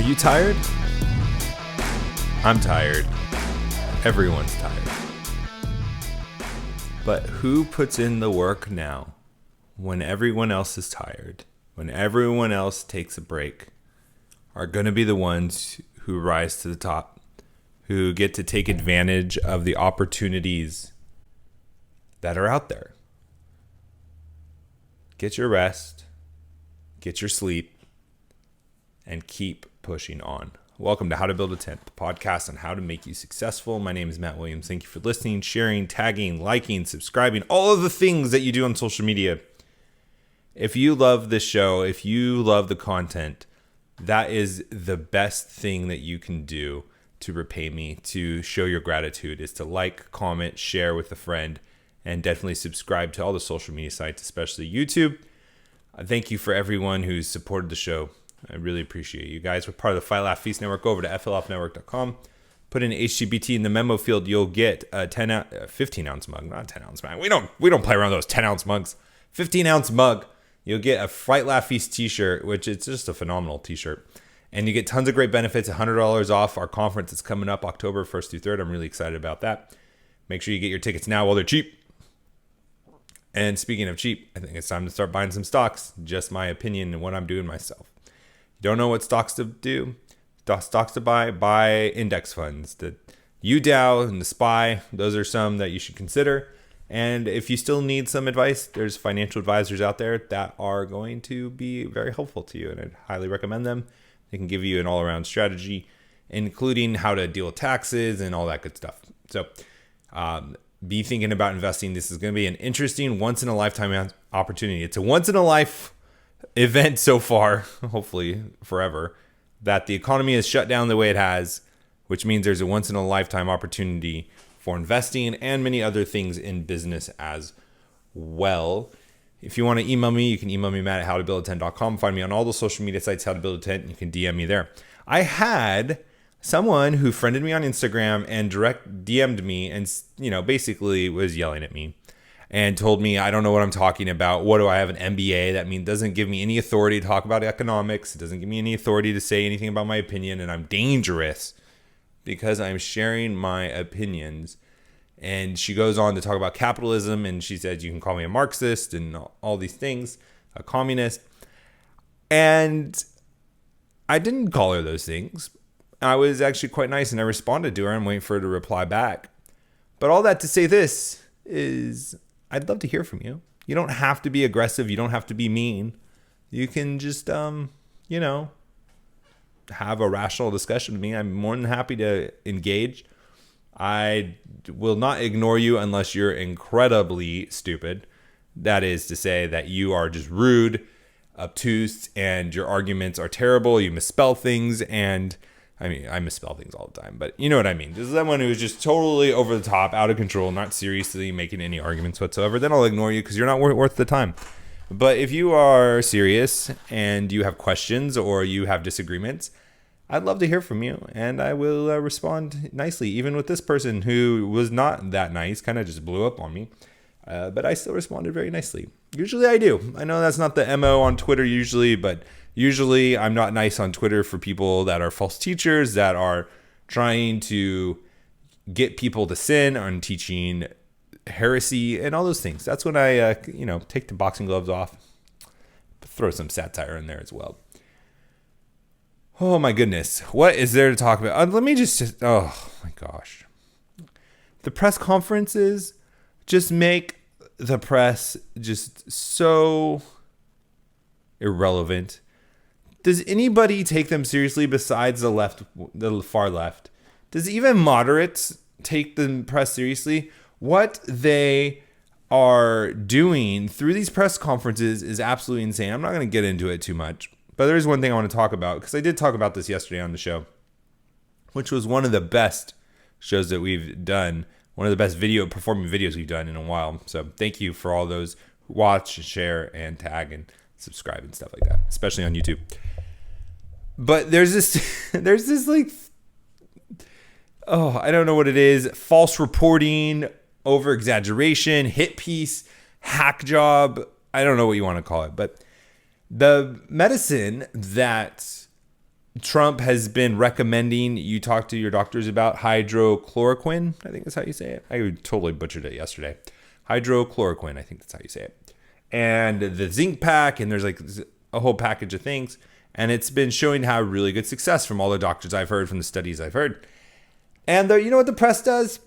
you tired? I'm tired. Everyone's tired. But who puts in the work now when everyone else is tired, when everyone else takes a break, are going to be the ones who rise to the top, who get to take advantage of the opportunities that are out there. Get your rest, get your sleep, and keep pushing on. Welcome to How to Build a Tent, the podcast on how to make you successful. My name is Matt Williams. Thank you for listening, sharing, tagging, liking, subscribing, all of the things that you do on social media. If you love this show, if you love the content, that is the best thing that you can do to repay me, to show your gratitude, is to like, comment, share with a friend, and definitely subscribe to all the social media sites, especially YouTube. Thank you for everyone who's supported the show. I really appreciate you guys. We're part of the Fight Laugh Feast Network. Go over to flfnetwork.com. Put in HGBT in the memo field. You'll get a 15-ounce mug, not a 10-ounce mug. We don't play around those 10-ounce mugs. 15-ounce mug. You'll get a Fight Laugh Feast t-shirt, which is just a phenomenal t-shirt. And you get tons of great benefits, $100 off our conference that's coming up October 1st through 3rd. I'm really excited about that. Make sure you get your tickets now while they're cheap. And speaking of cheap, I think it's time to start buying some stocks. Just my opinion and what I'm doing myself. Don't know what stocks to do, stocks to buy index funds. The UDOW and the SPY, those are some that you should consider. And if you still need some advice, there's financial advisors out there that are going to be very helpful to you, and I'd highly recommend them. They can give you an all-around strategy, including how to deal with taxes and all that good stuff. So be thinking about investing. This is going to be an interesting once-in-a-lifetime opportunity. It's a once-in-a-life event so far, hopefully forever, that the economy is shut down the way it has, which means there's a once-in-a-lifetime opportunity for investing and many other things in business as well. If you want to email me, you can email me, Matt at howtobuildatent.com. Find me on all the social media sites, How to Build a Tent, and you can DM me there. I had someone who friended me on Instagram and direct DM'd me and, basically was yelling at me and told me I don't know what I'm talking about. What do I have, an MBA? That doesn't give me any authority to talk about economics. It doesn't give me any authority to say anything about my opinion, and I'm dangerous because I'm sharing my opinions. And she goes on to talk about capitalism, and she said you can call me a Marxist and all these things, a communist. And I didn't call her those things. I was actually quite nice, and I responded to her. I'm waiting for her to reply back. But all that to say this is, I'd love to hear from you. You don't have to be aggressive. You don't have to be mean. You can just, have a rational discussion with me. I'm more than happy to engage. I will not ignore you unless you're incredibly stupid. That is to say that you are just rude, obtuse, and your arguments are terrible. You misspell things, and I misspell things all the time, but you know what I mean. This is someone who is just totally over the top, out of control, not seriously making any arguments whatsoever. Then I'll ignore you because you're not worth the time. But if you are serious and you have questions or you have disagreements, I'd love to hear from you, and I will respond nicely, even with this person who was not that nice, kind of just blew up on me. But I still responded very nicely. Usually I do. I know that's not the MO on Twitter usually, but usually I'm not nice on Twitter for people that are false teachers, that are trying to get people to sin on teaching heresy and all those things. That's when I, take the boxing gloves off, throw some satire in there as well. Oh my goodness. What is there to talk about? Let me just, oh my gosh. The press conferences just make the press just so irrelevant. Does anybody take them seriously besides the far left? Does even moderates take the press seriously? What they are doing through these press conferences is absolutely insane. I'm not going to get into it too much. But there's one thing I want to talk about, because I did talk about this yesterday on the show, which was one of the best shows that we've done, one of the best performing videos we've done in a while. So thank you for all those who watch, share, and tag, and subscribe and stuff like that, especially on YouTube. But there's this I don't know what it is, false reporting, over-exaggeration, hit piece, hack job. I don't know what you want to call it, but the medicine that Trump has been recommending you talk to your doctors about hydrochloroquine. I think that's how you say it. I totally butchered it yesterday. Hydrochloroquine, I think that's how you say it. And the zinc pack, and there's like a whole package of things. And it's been showing how really good success from all the doctors I've heard, from the studies I've heard. And you know what the press does?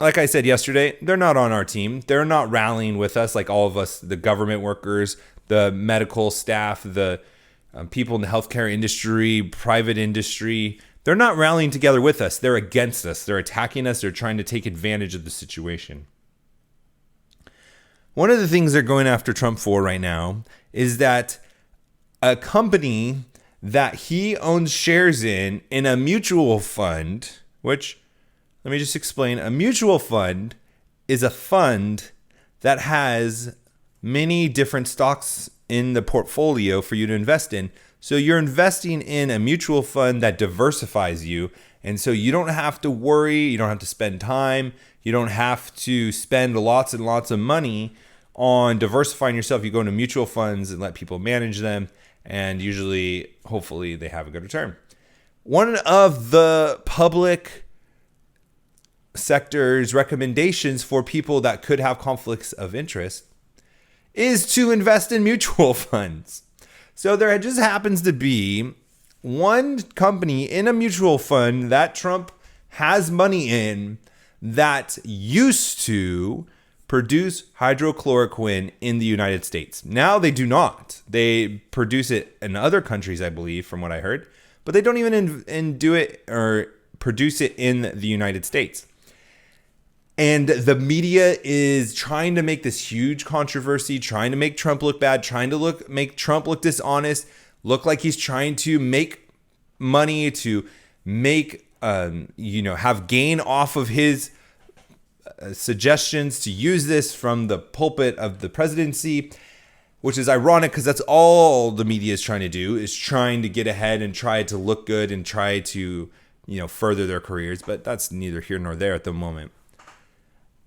Like I said yesterday, they're not on our team. They're not rallying with us like all of us, the government workers, the medical staff, the people in the healthcare industry, private industry. They're not rallying together with us. They're against us. They're attacking us. They're trying to take advantage of the situation. One of the things they're going after Trump for right now is that a company that he owns shares in a mutual fund, which, let me just explain. A mutual fund is a fund that has many different stocks in the portfolio for you to invest in. So you're investing in a mutual fund that diversifies you. And so you don't have to worry. You don't have to spend time. You don't have to spend lots and lots of money on diversifying yourself. You go into mutual funds and let people manage them. And usually, hopefully, they have a good return. One of the public sector's recommendations for people that could have conflicts of interest is to invest in mutual funds. So there just happens to be one company in a mutual fund that Trump has money in that used to produce hydrochloroquine in the United States. Now they do not. They produce it in other countries, I believe, from what I heard, but they don't even do it or produce it in the United States. And the media is trying to make this huge controversy, trying to make Trump look bad, trying to make Trump look dishonest, look like he's trying to make money, to make, have gain off of his suggestions to use this from the pulpit of the presidency, which is ironic because that's all the media is trying to do, is trying to get ahead and try to look good and try to, further their careers. But that's neither here nor there at the moment.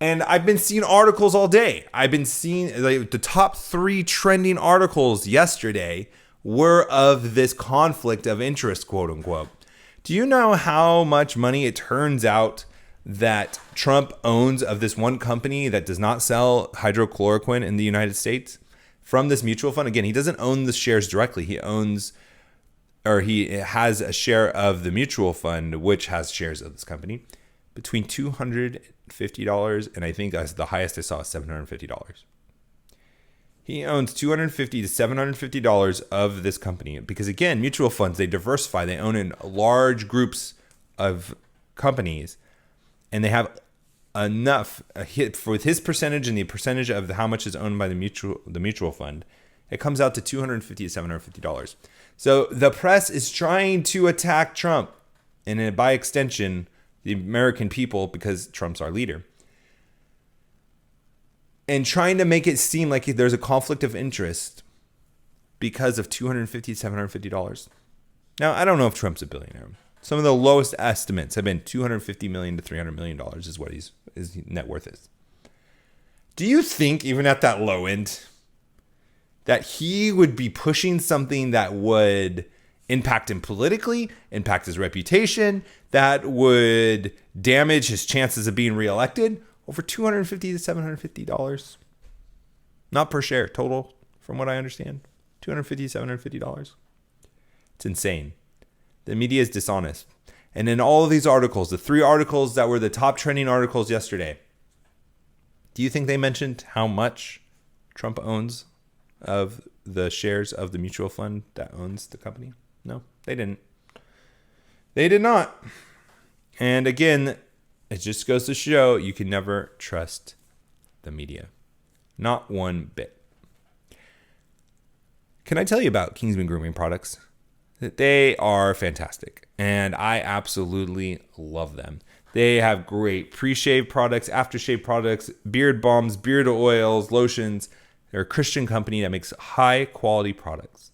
And I've been seeing articles all day. I've been seeing the top 3 trending articles yesterday were of this conflict of interest, quote unquote. Do you know how much money it turns out that Trump owns of this one company that does not sell hydrochloroquine in the United States from this mutual fund? Again, he doesn't own the shares directly. He has a share of the mutual fund, which has shares of this company, between $250 and I think the highest I saw is $750. He owns $250 to $750 of this company because, again, mutual funds, they diversify. They own in large groups of companies, and they have enough with his percentage and the percentage of how much is owned by the mutual fund. It comes out to $250 to $750. So the press is trying to attack Trump, and by extension, the American people, because Trump's our leader, and trying to make it seem like there's a conflict of interest because of $250 to $750. Now, I don't know if Trump's a billionaire. Some of the lowest estimates have been $250 million to $300 million is what his net worth is. Do you think, even at that low end, that he would be pushing something that would impact him politically, impact his reputation, that would damage his chances of being reelected over $250 to $750? Not per share, total, from what I understand. $250 to $750. It's insane. The media is dishonest. And in all of these articles, the 3 articles that were the top trending articles yesterday, do you think they mentioned how much Trump owns of the shares of the mutual fund that owns the company? No, they didn't. They did not. And again, it just goes to show you can never trust the media. Not one bit. Can I tell you about Kingsman Grooming Products? They are fantastic, and I absolutely love them. They have great pre-shave products, aftershave products, beard balms, beard oils, lotions. They're a Christian company that makes high-quality products.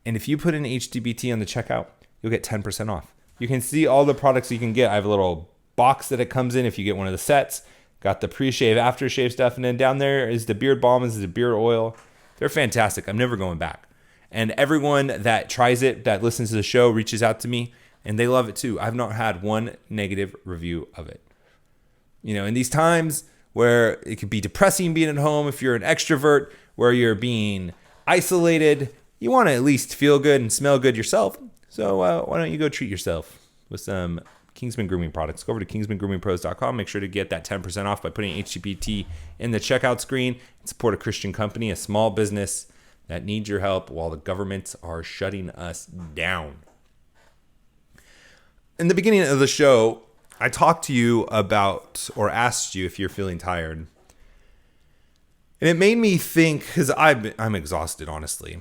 And if you put in HTBT on the checkout, you'll get 10% off. You can see all the products you can get. I have a little box that it comes in if you get one of the sets. Got the pre-shave, aftershave stuff, and then down there is the beard balm, is the beard oil. They're fantastic. I'm never going back. And everyone that tries it, that listens to the show, reaches out to me, and they love it too. I've not had one negative review of it. In these times where it could be depressing being at home, if you're an extrovert, where you're being isolated, you want to at least feel good and smell good yourself. So why don't you go treat yourself with some Kingsman Grooming products. Go over to kingsmangroomingpros.com. Make sure to get that 10% off by putting HTPT in the checkout screen and support a Christian company, a small business that needs your help while the governments are shutting us down. In the beginning of the show, I talked to you about, or asked you if you're feeling tired. And it made me think, because I'm exhausted, honestly.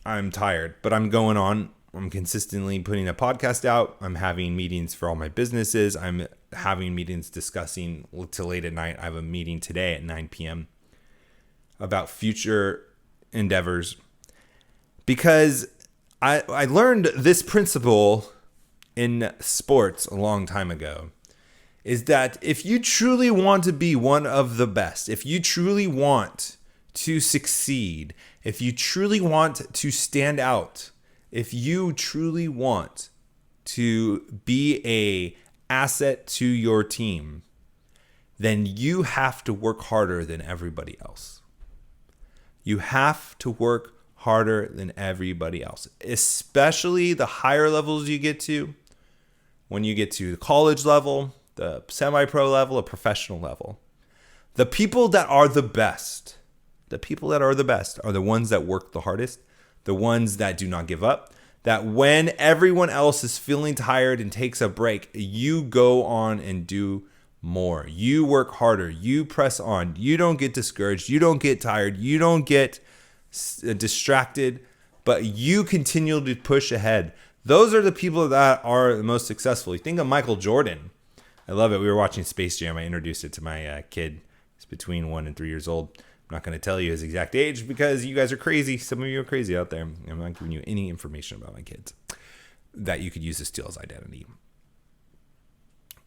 I'm tired, but I'm going on. I'm consistently putting a podcast out. I'm having meetings for all my businesses. I'm having meetings discussing till late at night. I have a meeting today at 9 p.m. about future endeavors. Because I learned this principle in sports a long time ago, is that if you truly want to be one of the best, if you truly want to succeed, if you truly want to stand out, if you truly want to be a asset to your team, then you have to work harder than everybody else. You have to work harder than everybody else, especially the higher levels you get to. When you get to the college level, the semi-pro level, a professional level, the people that are the best, are the ones that work the hardest, the ones that do not give up, that when everyone else is feeling tired and takes a break, you go on and do more. You work harder. You press on. You don't get discouraged. You don't get tired. You don't get distracted, but you continue to push ahead. Those are the people that are the most successful. You think of Michael Jordan. I love it. We were watching Space Jam. I introduced it to my kid. He's between 1 and 3 years old. I'm not going to tell you his exact age because you guys are crazy. Some of you are crazy out there. I'm not giving you any information about my kids that you could use to steal his identity.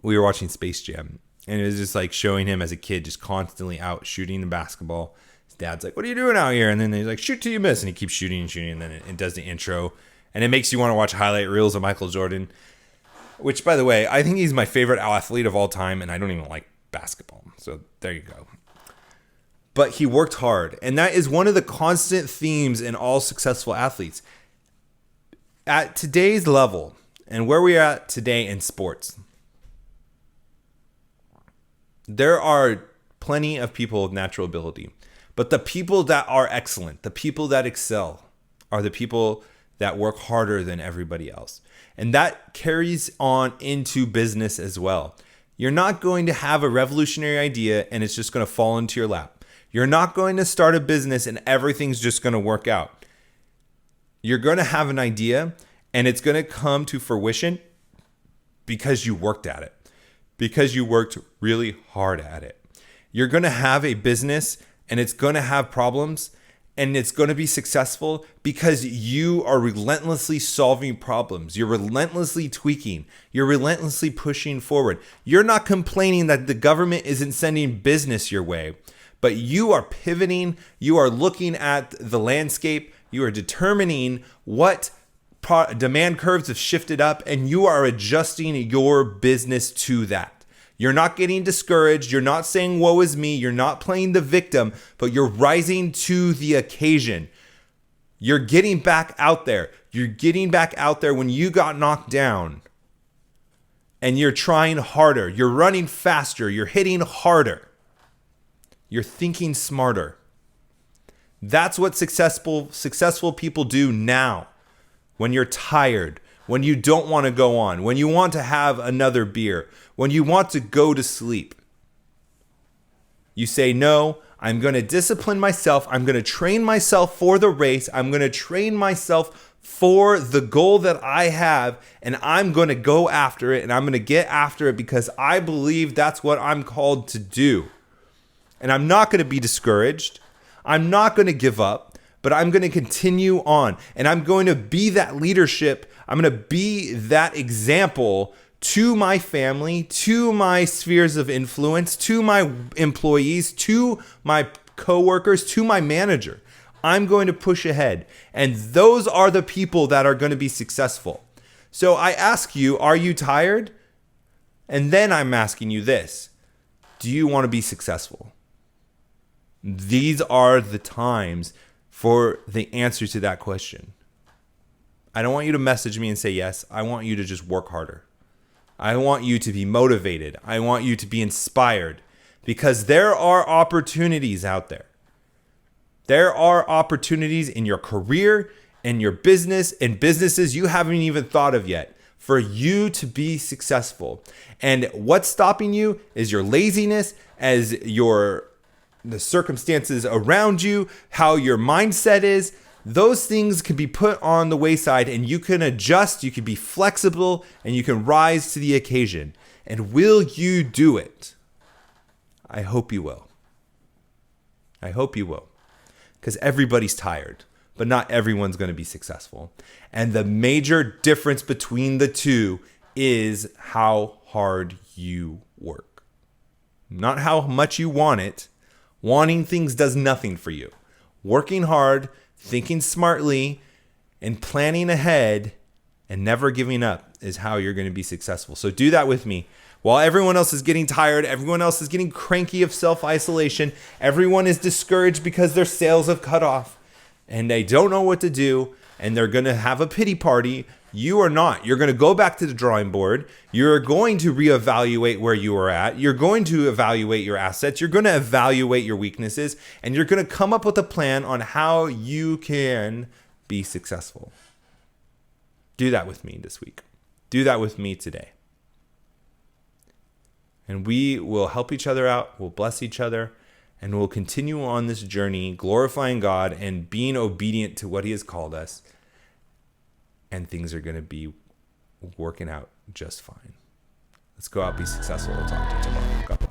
We were watching Space Jam, and it was just like showing him as a kid just constantly out shooting the basketball. His dad's like, "What are you doing out here?" And then he's like, "Shoot till you miss." And he keeps shooting and shooting, and then it does the intro. And it makes you want to watch highlight reels of Michael Jordan, which, by the way, I think he's my favorite athlete of all time, and I don't even like basketball. So there you go. But he worked hard, and that is one of the constant themes in all successful athletes. At today's level, and where we are at today in sports, there are plenty of people with natural ability. But the people that are excellent, the people that excel, are the people that work harder than everybody else. And that carries on into business as well. You're not going to have a revolutionary idea and it's just going to fall into your lap. You're not going to start a business and everything's just going to work out. You're going to have an idea and it's going to come to fruition because you worked at it, because you worked really hard at it. You're going to have a business and it's going to have problems and it's going to be successful because you are relentlessly solving problems. You're relentlessly tweaking. You're relentlessly pushing forward. You're not complaining that the government isn't sending business your way, but you are pivoting. You are looking at the landscape. You are determining what demand curves have shifted up, and you are adjusting your business to that. You're not getting discouraged. You're not saying, woe is me. You're not playing the victim, but you're rising to the occasion. You're getting back out there. You're getting back out there when you got knocked down, and you're trying harder. You're running faster. You're hitting harder. You're thinking smarter. That's what successful people do now. When you're tired, when you don't want to go on, when you want to have another beer, when you want to go to sleep, you say, no, I'm going to discipline myself. I'm going to train myself for the race. I'm going to train myself for the goal that I have, and I'm going to go after it, and I'm going to get after it because I believe that's what I'm called to do. And I'm not going to be discouraged. I'm not going to give up, but I'm going to continue on. And I'm going to be that leadership. I'm going to be that example to my family, to my spheres of influence, to my employees, to my coworkers, to my manager. I'm going to push ahead. And those are the people that are going to be successful. So I ask you, are you tired? And then I'm asking you this. Do you want to be successful? These are the times for the answer to that question. I don't want you to message me and say yes. I want you to just work harder. I want you to be motivated. I want you to be inspired, because there are opportunities out there. There are opportunities in your career, in your business, in businesses you haven't even thought of yet for you to be successful. And what's stopping you is your laziness, as the circumstances around you, how your mindset is. Those things can be put on the wayside, and you can adjust, you can be flexible, and you can rise to the occasion. And will you do it? I hope you will. I hope you will. Because everybody's tired, but not everyone's going to be successful. And the major difference between the two is how hard you work. Not how much you want it. Wanting things does nothing for you. Working hard, thinking smartly, and planning ahead and never giving up is how you're going to be successful. So do that with me. While everyone else is getting tired, everyone else is getting cranky of self-isolation, everyone is discouraged because their sales have cut off and they don't know what to do, and they're going to have a pity party. You are not. You're going to go back to the drawing board. You're going to reevaluate where you are at. You're going to evaluate your assets. You're going to evaluate your weaknesses, and you're going to come up with a plan on how you can be successful. Do that with me this week. Do that with me today. And we will help each other out. We'll bless each other. And we'll continue on this journey, glorifying God and being obedient to what He has called us. And things are going to be working out just fine. Let's go out, be successful. We'll talk to you tomorrow. God.